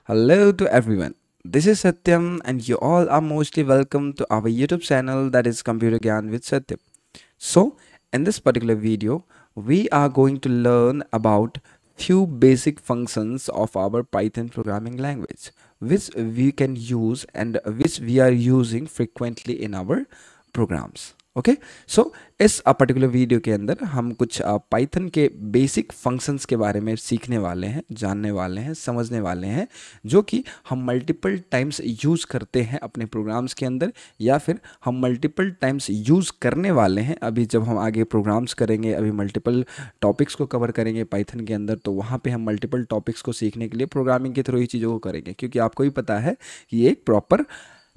Hello to everyone. This is Satyam, and you all are mostly welcome to our YouTube channel that is Computer Gyan with Satyam. So, in this particular video, we are going to learn about few basic functions of our Python programming language, which we can use and which we are using frequently in our programs. Okay so इस particular video के अंदर हम कुछ Python के basic functions के बारे में सीखने वाले हैं, जानने वाले हैं, समझने वाले हैं, जो कि हम मल्टीपल टाइम्स यूज़ करते हैं अपने प्रोग्राम्स के अंदर, या फिर हम मल्टीपल टाइम्स यूज़ करने वाले हैं। अभी जब हम आगे प्रोग्राम्स करेंगे, अभी मल्टीपल टॉपिक्स को कवर करेंगे पाइथन के अंदर, तो वहाँ पे हम मल्टीपल टॉपिक्स को सीखने के लिए प्रोग्रामिंग के थ्रू ही चीज़ों को करेंगे, क्योंकि आपको भी पता है कि ये एक प्रॉपर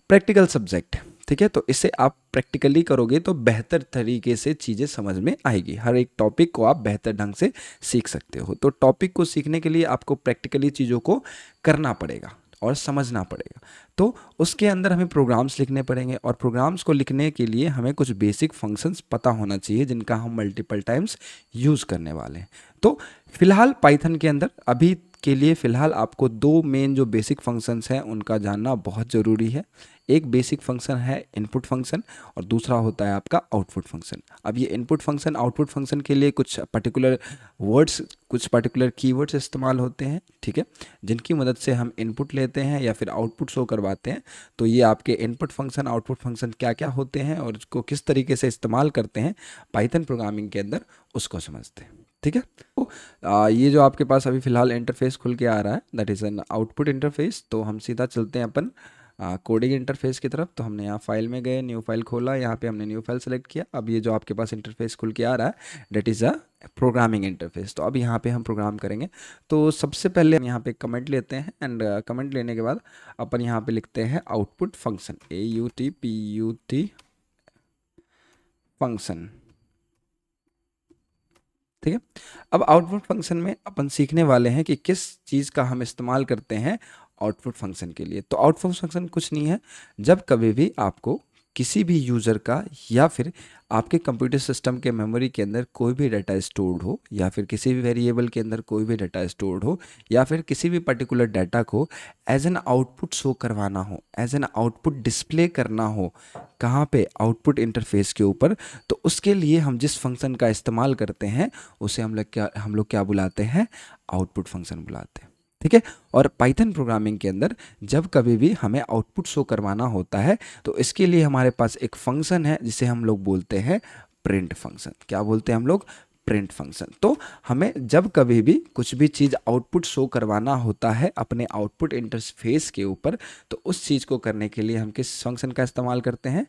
प्रैक्टिकल सब्जेक्ट है। ठीक है, तो इसे आप प्रैक्टिकली करोगे तो बेहतर तरीके से चीज़ें समझ में आएगी। हर एक टॉपिक को आप बेहतर ढंग से सीख सकते हो। तो टॉपिक को सीखने के लिए आपको प्रैक्टिकली चीज़ों को करना पड़ेगा और समझना पड़ेगा। तो उसके अंदर हमें प्रोग्राम्स लिखने पड़ेंगे, और प्रोग्राम्स को लिखने के लिए हमें कुछ बेसिक फंक्शंस पता होना चाहिए जिनका हम मल्टीपल टाइम्स यूज़ करने वाले हैं। तो फिलहाल पाइथन के अंदर अभी के लिए फ़िलहाल आपको दो मेन जो बेसिक फंक्शंस हैं उनका जानना बहुत ज़रूरी है। एक बेसिक फंक्शन है इनपुट फंक्शन, और दूसरा होता है आपका आउटपुट फंक्शन। अब ये इनपुट फंक्शन आउटपुट फंक्शन के लिए कुछ पर्टिकुलर वर्ड्स, कुछ पर्टिकुलर कीवर्ड्स इस्तेमाल होते हैं, ठीक है, जिनकी मदद से हम इनपुट लेते हैं या फिर आउटपुट शो करवाते हैं। तो ये आपके इनपुट फंक्शन आउटपुट फंक्शन क्या क्या होते हैं और उसको किस तरीके से इस्तेमाल करते हैं पाइथन प्रोग्रामिंग के अंदर, उसको समझते हैं। ठीक है, तो ये जो आपके पास अभी फ़िलहाल इंटरफेस खुल के आ रहा है, that is an output interface. तो हम सीधा चलते हैं अपन कोडिंग इंटरफेस की तरफ। तो हमने यहाँ फाइल में गए, न्यू फाइल खोला, यहाँ पे हमने न्यू फाइल सेलेक्ट किया। अब ये जो आपके पास इंटरफेस खुल के आ रहा है, that is a programming interface. तो अब यहाँ पे हम प्रोग्राम करेंगे। तो सबसे पहले हम यहाँ पे कमेंट लेते हैं, एंड कमेंट लेने के बाद अपन यहाँ पे लिखते हैं आउटपुट फंक्शन, AUTPUT फंक्शन। ठीक है, अब आउटपुट फंक्शन में अपन सीखने वाले हैं कि किस चीज़ का हम इस्तेमाल करते हैं आउटपुट फंक्शन के लिए। तो आउटपुट फंक्शन कुछ नहीं है, जब कभी भी आपको किसी भी यूज़र का या फिर आपके कंप्यूटर सिस्टम के मेमोरी के अंदर कोई भी डाटा स्टोर्ड हो, या फिर किसी भी वेरिएबल के अंदर कोई भी डाटा स्टोर्ड हो, या फिर किसी भी पर्टिकुलर डाटा को एज एन आउटपुट शो करवाना हो, एज एन आउटपुट डिस्प्ले करना हो, कहाँ पे, आउटपुट इंटरफेस के ऊपर, तो उसके लिए हम जिस फंक्शन का इस्तेमाल करते हैं उसे हम लोग क्या बुलाते हैं, आउटपुट फंक्शन बुलाते हैं। ठीक है, और पाइथन प्रोग्रामिंग के अंदर जब कभी भी हमें आउटपुट शो करवाना होता है तो इसके लिए हमारे पास एक फंक्शन है जिसे हम लोग बोलते हैं प्रिंट फंक्शन। क्या बोलते हैं हम लोग, प्रिंट फंक्शन। तो हमें जब कभी भी कुछ भी चीज़ आउटपुट शो करवाना होता है अपने आउटपुट इंटरफेस के ऊपर, तो उस चीज़ को करने के लिए हम किस फंक्शन का इस्तेमाल करते हैं,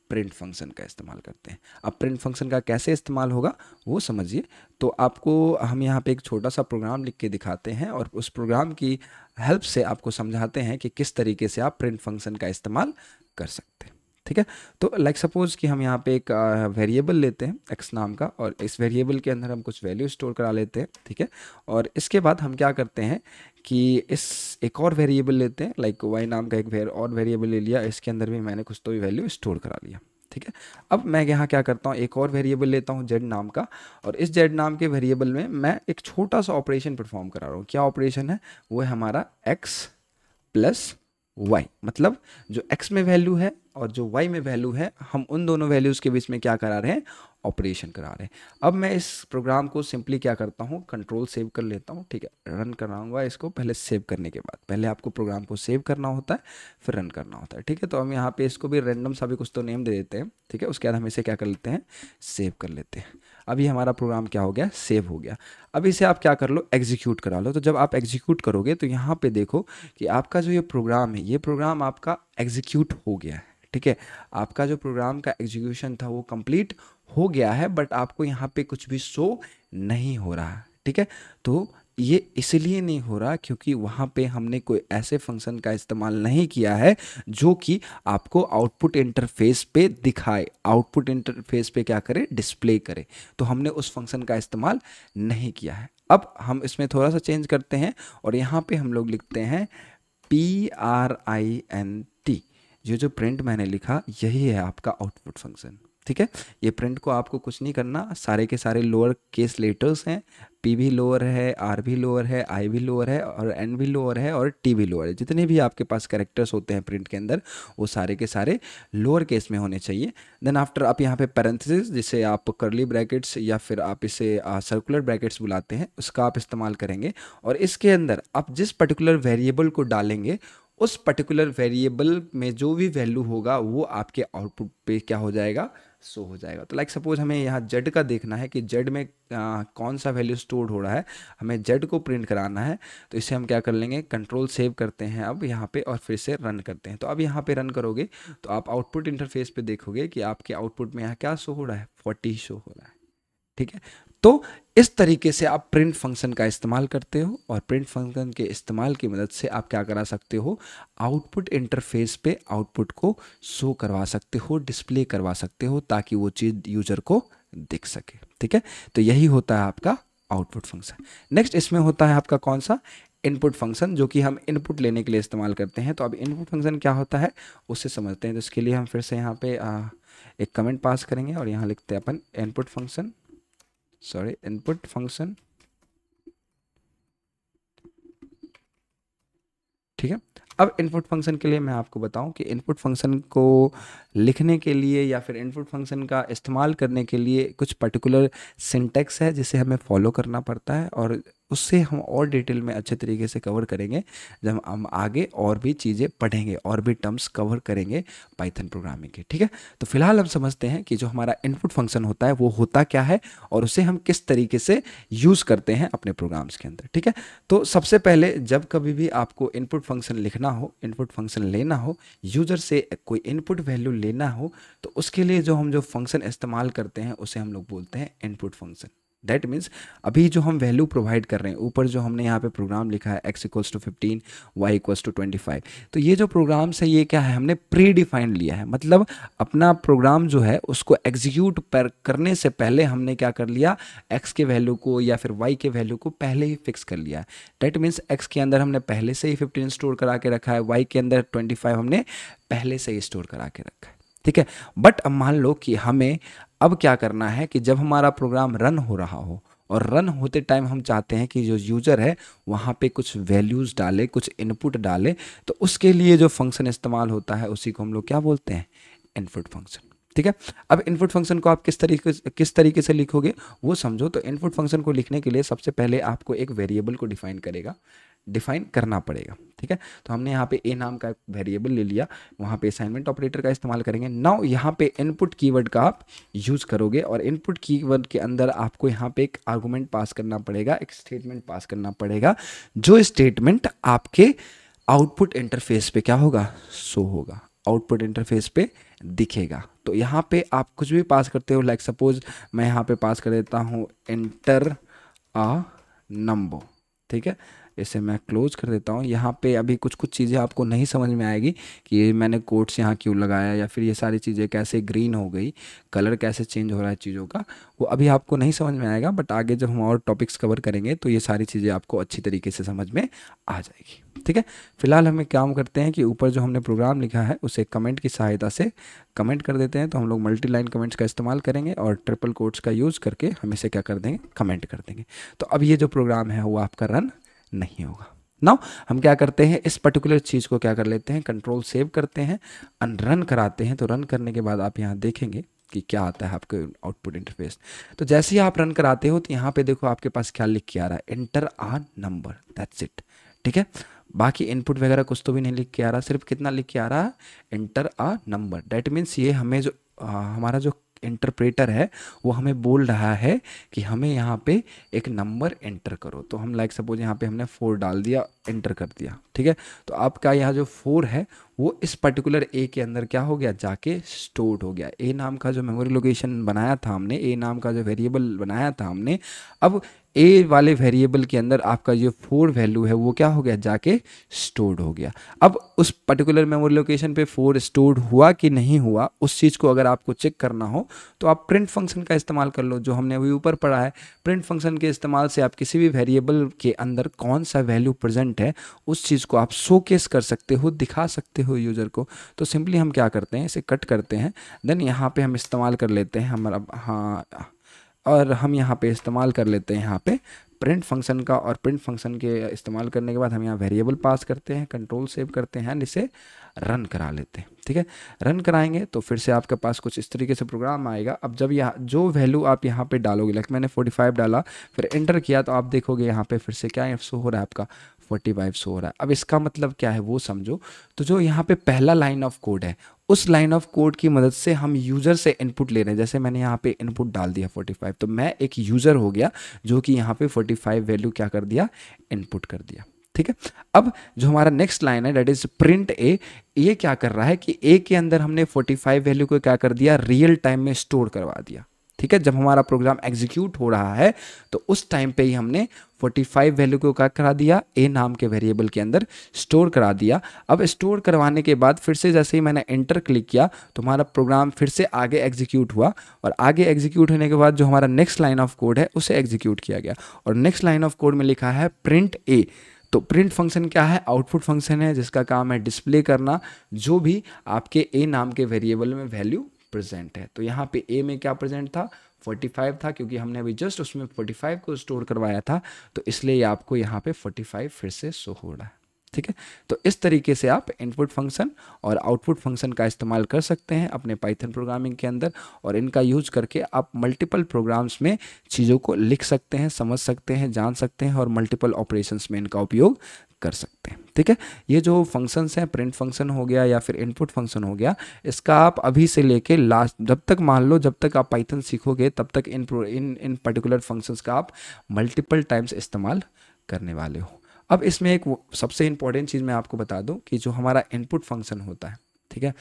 प्रिंट फंक्शन का इस्तेमाल करते हैं। अब प्रिंट फंक्शन का कैसे इस्तेमाल होगा वो समझिए। तो आपको हम यहाँ पे एक छोटा सा प्रोग्राम लिख के दिखाते हैं, और उस प्रोग्राम की हेल्प से आपको समझाते हैं कि किस तरीके से आप प्रिंट फंक्शन का इस्तेमाल कर सकते हैं। ठीक है, तो लाइक सपोज कि हम यहाँ पे एक वेरिएबल लेते हैं x नाम का, और इस वेरिएबल के अंदर हम कुछ वैल्यू स्टोर करा लेते हैं। ठीक है, और इसके बाद हम क्या करते हैं कि इस एक और वेरिएबल लेते हैं, लाइक y नाम का एक और वेरिएबल ले लिया, इसके अंदर भी मैंने कुछ तो भी वैल्यू स्टोर करा लिया। ठीक है, अब मैं यहाँ क्या करता हूँ, एक और वेरिएबल लेता हूँ z नाम का, और इस z नाम के वेरिएबल में मैं एक छोटा सा ऑपरेशन परफॉर्म करा रहा हूँ। क्या ऑपरेशन है, वो है हमारा x प्लस वाई, मतलब जो x में वैल्यू है और जो y में वैल्यू है, हम उन दोनों वैल्यूज़ के बीच में क्या करा रहे हैं, ऑपरेशन करा रहे हैं। अब मैं इस प्रोग्राम को सिंपली क्या करता हूँ, कंट्रोल सेव कर लेता हूँ। ठीक है, रन कराऊंगा इसको। पहले सेव करने के बाद, पहले आपको प्रोग्राम को सेव करना होता है, फिर रन करना होता है। ठीक है, तो हम यहाँ पे इसको भी रैंडम सा भी कुछ तो नेम दे देते हैं। ठीक है, उसके बाद हम इसे क्या कर लेते हैं, सेव कर लेते हैं। अभी हमारा प्रोग्राम क्या हो गया, सेव हो गया। अब इसे आप क्या कर लो, एग्जीक्यूट करा लो। तो जब आप एग्जीक्यूट करोगे तो यहाँ पे देखो कि आपका जो ये प्रोग्राम है, ये प्रोग्राम आपका एग्जीक्यूट हो गया है। ठीक है, आपका जो प्रोग्राम का एग्जीक्यूशन था वो कंप्लीट हो गया है, बट आपको यहाँ पे कुछ भी शो नहीं हो रहा है। ठीक है, तो ये इसलिए नहीं हो रहा क्योंकि वहाँ पे हमने कोई ऐसे फंक्शन का इस्तेमाल नहीं किया है जो कि आपको आउटपुट इंटरफेस पे दिखाए, आउटपुट इंटरफेस पे क्या करे, डिस्प्ले करे। तो हमने उस फंक्शन का इस्तेमाल नहीं किया है। अब हम इसमें थोड़ा सा चेंज करते हैं, और यहाँ पे हम लोग लिखते हैं PRINT। ये जो प्रिंट मैंने लिखा, यही है आपका आउटपुट फंक्शन। ठीक है। ये प्रिंट को आपको कुछ नहीं करना, सारे के सारे लोअर केस लेटर्स हैं, पी भी लोअर है, आर भी लोअर है, आई भी लोअर है, और एन भी लोअर है, और टी भी लोअर है। जितने भी आपके पास कैरेक्टर्स होते हैं प्रिंट के अंदर वो सारे के सारे लोअर केस में होने चाहिए। देन आफ्टर आप यहाँ पे पैरेंथेसिस, जिसे आप कर्ली ब्रैकेट्स या फिर आप इसे सर्कुलर ब्रैकेट्स बुलाते हैं, उसका आप इस्तेमाल करेंगे। और इसके अंदर आप जिस पर्टिकुलर वेरिएबल को डालेंगे उस पर्टिकुलर वेरिएबल में जो भी वैल्यू होगा वो आपके आउटपुट पे क्या हो जाएगा, शो हो जाएगा। तो लाइक सपोज हमें यहाँ जेड का देखना है कि जेड में कौन सा वैल्यू स्टोर हो रहा है, हमें जेड को प्रिंट कराना है। तो इसे हम क्या कर लेंगे, कंट्रोल सेव करते हैं अब यहाँ पे, और फिर से रन करते हैं। तो अब यहाँ पे रन करोगे तो आप आउटपुट इंटरफेस पे देखोगे कि आपके आउटपुट में यहाँ क्या शो हो रहा है, 40 शो हो रहा है। ठीक है। तो इस तरीके से आप प्रिंट फंक्शन का इस्तेमाल करते हो, और प्रिंट फंक्शन के इस्तेमाल की मदद से आप क्या करा सकते हो, आउटपुट इंटरफेस पे आउटपुट को शो करवा सकते हो, डिस्प्ले करवा सकते हो, ताकि वो चीज़ यूजर को दिख सके। ठीक है। तो यही होता है आपका आउटपुट फंक्शन। नेक्स्ट इसमें होता है आपका कौन सा, इनपुट फंक्शन, जो कि हम इनपुट लेने के लिए इस्तेमाल करते हैं। तो अब इनपुट फंक्शन क्या होता है उससे समझते हैं। तो इसके लिए हम फिर से यहाँ पे एक कमेंट पास करेंगे, और यहाँ लिखते हैं अपन इनपुट फंक्शन, इनपुट फंक्शन। ठीक है। अब इनपुट फंक्शन के लिए मैं आपको बताऊं कि इनपुट फंक्शन को लिखने के लिए या फिर इनपुट फंक्शन का इस्तेमाल करने के लिए कुछ पर्टिकुलर सिंटैक्स है जिसे हमें फॉलो करना पड़ता है, और उससे हम और डिटेल में अच्छे तरीके से कवर करेंगे जब हम आगे और भी चीज़ें पढ़ेंगे, और भी टर्म्स कवर करेंगे पाइथन प्रोग्रामिंग के। ठीक है। तो फिलहाल हम समझते हैं कि जो हमारा इनपुट फंक्शन होता है वो होता क्या है, और उसे हम किस तरीके से यूज़ करते हैं अपने प्रोग्राम्स के अंदर। ठीक है। तो सबसे पहले जब कभी भी आपको इनपुट फंक्शन लिखना हो, इनपुट फंक्शन लेना हो, यूज़र से कोई इनपुट वैल्यू लेना हो, तो उसके लिए जो फंक्शन इस्तेमाल करते हैं उसे हम लोग बोलते हैं इनपुट फंक्शन। दैट मीन्स अभी जो हम वैल्यू प्रोवाइड कर रहे हैं, ऊपर जो हमने यहाँ पे प्रोग्राम लिखा है x equals to 15, y equals to 25, तो ये जो प्रोग्राम्स है ये क्या है, हमने प्री डिफाइंड लिया है। मतलब अपना प्रोग्राम जो है उसको एग्जीक्यूट करने से पहले हमने क्या कर लिया, x के वैल्यू को या फिर y के वैल्यू को पहले ही फिक्स कर लिया है। दैट मीन्स x के अंदर हमने पहले से ही 15 स्टोर करा के रखा है, y के अंदर 25 हमने पहले से ही स्टोर करा के रखा है। ठीक है। बट अब मान लो कि हमें अब क्या करना है कि जब हमारा प्रोग्राम रन हो रहा हो, और रन होते टाइम हम चाहते हैं कि जो यूज़र है वहाँ पे कुछ वैल्यूज़ डाले, कुछ इनपुट डाले, तो उसके लिए जो फंक्शन इस्तेमाल होता है उसी को हम लोग क्या बोलते हैं, इनपुट फंक्शन। ठीक है। अब इनपुट फंक्शन को आप किस तरीके से लिखोगे वो समझो। तो इनपुट फंक्शन को लिखने के लिए सबसे पहले आपको एक वेरिएबल को डिफाइन करना पड़ेगा। ठीक है। तो हमने यहाँ पे a नाम का एक वेरिएबल ले लिया, वहाँ पे असाइनमेंट ऑपरेटर का इस्तेमाल करेंगे। नाउ यहाँ पे इनपुट कीवर्ड का आप यूज़ करोगे, और इनपुट कीवर्ड के अंदर आपको यहाँ पे एक आर्गुमेंट पास करना पड़ेगा, एक स्टेटमेंट पास करना पड़ेगा, जो स्टेटमेंट आपके आउटपुट इंटरफेस पे क्या होगा, शो होगा, आउटपुट इंटरफेस पे दिखेगा। तो यहाँ पे आप कुछ भी पास करते हो, लाइक सपोज मैं यहाँ पे पास कर देता हूँ एंटर अ नंबर। ठीक है। इसे मैं क्लोज कर देता हूँ। यहाँ पे अभी कुछ चीज़ें आपको नहीं समझ में आएगी कि मैंने कोट्स यहाँ क्यों लगाया, या फिर ये सारी चीज़ें कैसे ग्रीन हो गई, कलर कैसे चेंज हो रहा है चीज़ों का, वो अभी आपको नहीं समझ में आएगा। बट आगे जब हम और टॉपिक्स कवर करेंगे तो ये सारी चीज़ें आपको अच्छी तरीके से समझ में आ जाएगी। ठीक है। फिलहाल हमें काम करते हैं कि ऊपर जो हमने प्रोग्राम लिखा है उसे कमेंट की सहायता से कमेंट कर देते हैं। तो हम लोग मल्टी लाइन कमेंट्स का इस्तेमाल करेंगे, और ट्रिपल कोट्स का यूज़ करके हम इसे क्या कर देंगे, कमेंट कर देंगे। तो अब ये जो प्रोग्राम है वो आपका रन नहीं होगा। नाउ हम क्या करते हैं, इस पर्टिकुलर चीज़ को क्या कर लेते हैं, कंट्रोल सेव करते हैं, रन कराते हैं। तो रन करने के बाद आप यहाँ देखेंगे कि क्या आता है आपके आउटपुट इंटरफेस। तो जैसे ही आप रन कराते हो तो यहाँ पे देखो आपके पास क्या लिख के आ रहा है, enter a number, that's it. ठीक है। बाकी इनपुट वगैरह कुछ तो भी नहीं लिख के आ रहा, सिर्फ कितना लिख के आ रहा है, enter a number. That means ये हमें जो हमारा जो इंटरप्रेटर है वो हमें बोल रहा है कि हमें यहाँ पे एक नंबर एंटर करो। तो हम लाइक सपोज यहाँ पे हमने 4 डाल दिया, एंटर कर दिया। ठीक है। तो आपका यहाँ जो 4 है वो इस पर्टिकुलर ए के अंदर क्या हो गया, जाके स्टोर्ड हो गया। ए नाम का जो मेमोरी लोकेशन बनाया था हमने, ए नाम का जो वेरिएबल बनाया था हमने, अब ए वाले वेरिएबल के अंदर आपका जो 4 वैल्यू है वो क्या हो गया, जाके स्टोर्ड हो गया। अब उस पर्टिकुलर मेमोरी लोकेशन पे 4 स्टोर्ड हुआ कि नहीं हुआ, उस चीज़ को अगर आपको चेक करना हो तो आप प्रिंट फंक्शन का इस्तेमाल कर लो, जो हमने अभी ऊपर पढ़ा है। प्रिंट फंक्शन के इस्तेमाल से आप किसी भी वेरिएबल के अंदर कौन सा वैल्यू प्रेजेंट है उस चीज़ को आप शोकेस कर सकते हो, दिखा सकते हो यूज़र को। तो सिंपली हम क्या करते हैं, इसे कट करते हैं, देन यहाँ पे हम इस्तेमाल कर लेते हैं हमारा, हाँ, और हम यहाँ पे इस्तेमाल कर लेते हैं यहाँ पे प्रिंट फंक्शन का। और प्रिंट फंक्शन के इस्तेमाल करने के बाद हम यहाँ वेरिएबल पास करते हैं, कंट्रोल सेव करते हैं, इसे रन करा लेते हैं। ठीक है, रन कराएंगे तो फिर से आपके पास कुछ इस तरीके से प्रोग्राम आएगा। अब जब यहाँ जो वैल्यू आप यहाँ पे डालोगे, लाइक मैंने 45 डाला, फिर एंटर किया, तो आप देखोगे यहाँ पे फिर से क्या शो हो रहा है, आपका 45 शो हो रहा है। अब इसका मतलब क्या है वो समझो। तो जो यहाँ पे पहला लाइन ऑफ कोड है, उस लाइन ऑफ कोड की मदद से हम यूज़र से इनपुट ले रहे हैं। जैसे मैंने यहाँ पे इनपुट डाल दिया 45, तो मैं एक यूज़र हो गया जो कि यहाँ पे 45 वैल्यू क्या कर दिया, इनपुट कर दिया। ठीक है, अब जो हमारा नेक्स्ट लाइन है दैट इज प्रिंट ए, ये क्या कर रहा है कि ए के अंदर हमने 45 वैल्यू को क्या कर दिया, रियल टाइम में स्टोर करवा दिया। ठीक है, जब हमारा प्रोग्राम एग्जीक्यूट हो रहा है तो उस टाइम पे ही हमने 45 वैल्यू को क्या करा दिया, ए नाम के वेरिएबल के अंदर स्टोर करा दिया। अब स्टोर करवाने के बाद फिर से जैसे ही मैंने एंटर क्लिक किया तो हमारा प्रोग्राम फिर से आगे एग्जीक्यूट हुआ, और आगे एग्जीक्यूट होने के बाद जो हमारा नेक्स्ट लाइन ऑफ कोड है उसे एग्जीक्यूट किया गया, और नेक्स्ट लाइन ऑफ कोड में लिखा है प्रिंट ए। तो प्रिंट फंक्शन क्या है, आउटपुट फंक्शन है जिसका काम है डिस्प्ले करना जो भी आपके ए नाम के वेरिएबल में वैल्यू प्रेजेंट है। तो यहाँ पे ए में क्या प्रेजेंट था, 45 था, क्योंकि हमने अभी जस्ट उसमें 45 को स्टोर करवाया था, तो इसलिए आपको यहाँ पे 45 फिर से शो हो रहा है। ठीक है, तो इस तरीके से आप इनपुट फंक्शन और आउटपुट फंक्शन का इस्तेमाल कर सकते हैं अपने पाइथन प्रोग्रामिंग के अंदर, और इनका यूज करके आप मल्टीपल प्रोग्राम्स में चीज़ों को लिख सकते हैं, समझ सकते हैं, जान सकते हैं, और मल्टीपल ऑपरेशंस में इनका उपयोग कर सकते हैं। ठीक है, ये जो फंक्शंस हैं, प्रिंट फंक्शन हो गया या फिर इनपुट फंक्शन हो गया, इसका आप अभी से लेके लास्ट, जब तक मान लो जब तक आप पाइथन सीखोगे तब तक इन पर्टिकुलर फंक्शंस का आप मल्टीपल टाइम्स इस्तेमाल करने वाले हो। अब इसमें एक सबसे इंपॉर्टेंट चीज़ मैं आपको बता दूं कि जो हमारा इनपुट फंक्शन होता है, ठीक है,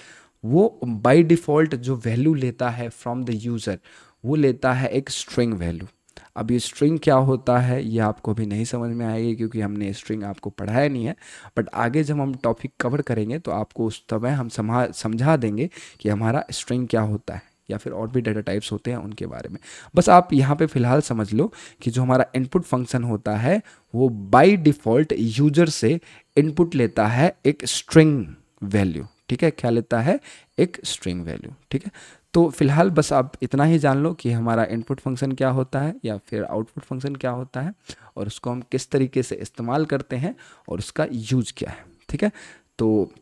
वो बाय डिफ़ॉल्ट जो वैल्यू लेता है फ्रॉम द यूज़र, वो लेता है एक स्ट्रिंग वैल्यू। अब ये स्ट्रिंग क्या होता है ये आपको अभी नहीं समझ में आएगी क्योंकि हमने स्ट्रिंग आपको पढ़ाया नहीं है, बट आगे जब हम टॉपिक कवर करेंगे तो आपको उस समय हम समझा देंगे कि हमारा स्ट्रिंग क्या होता है, या फिर और भी डाटा टाइप्स होते हैं उनके बारे में। बस आप यहाँ पे फिलहाल समझ लो कि जो हमारा इनपुट फंक्शन होता है वो बाय डिफ़ॉल्ट यूजर से इनपुट लेता है एक स्ट्रिंग वैल्यू। ठीक है, क्या लेता है, एक स्ट्रिंग वैल्यू। ठीक है, तो फिलहाल बस आप इतना ही जान लो कि हमारा इनपुट फंक्शन क्या होता है या फिर आउटपुट फंक्शन क्या होता है, और उसको हम किस तरीके से इस्तेमाल करते हैं और उसका यूज क्या है। ठीक है, तो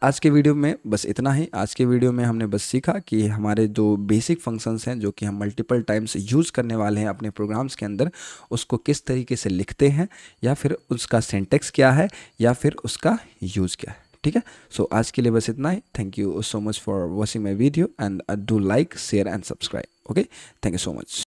आज के वीडियो में बस इतना ही। आज के वीडियो में हमने बस सीखा कि हमारे जो बेसिक फंक्शंस हैं जो कि हम मल्टीपल टाइम्स यूज़ करने वाले हैं अपने प्रोग्राम्स के अंदर, उसको किस तरीके से लिखते हैं, या फिर उसका सिंटैक्स क्या है, या फिर उसका यूज़ क्या है। ठीक है, सो आज के लिए बस इतना ही। Thank you so much for watching my video and do like, share and subscribe. Okay, thank you so much.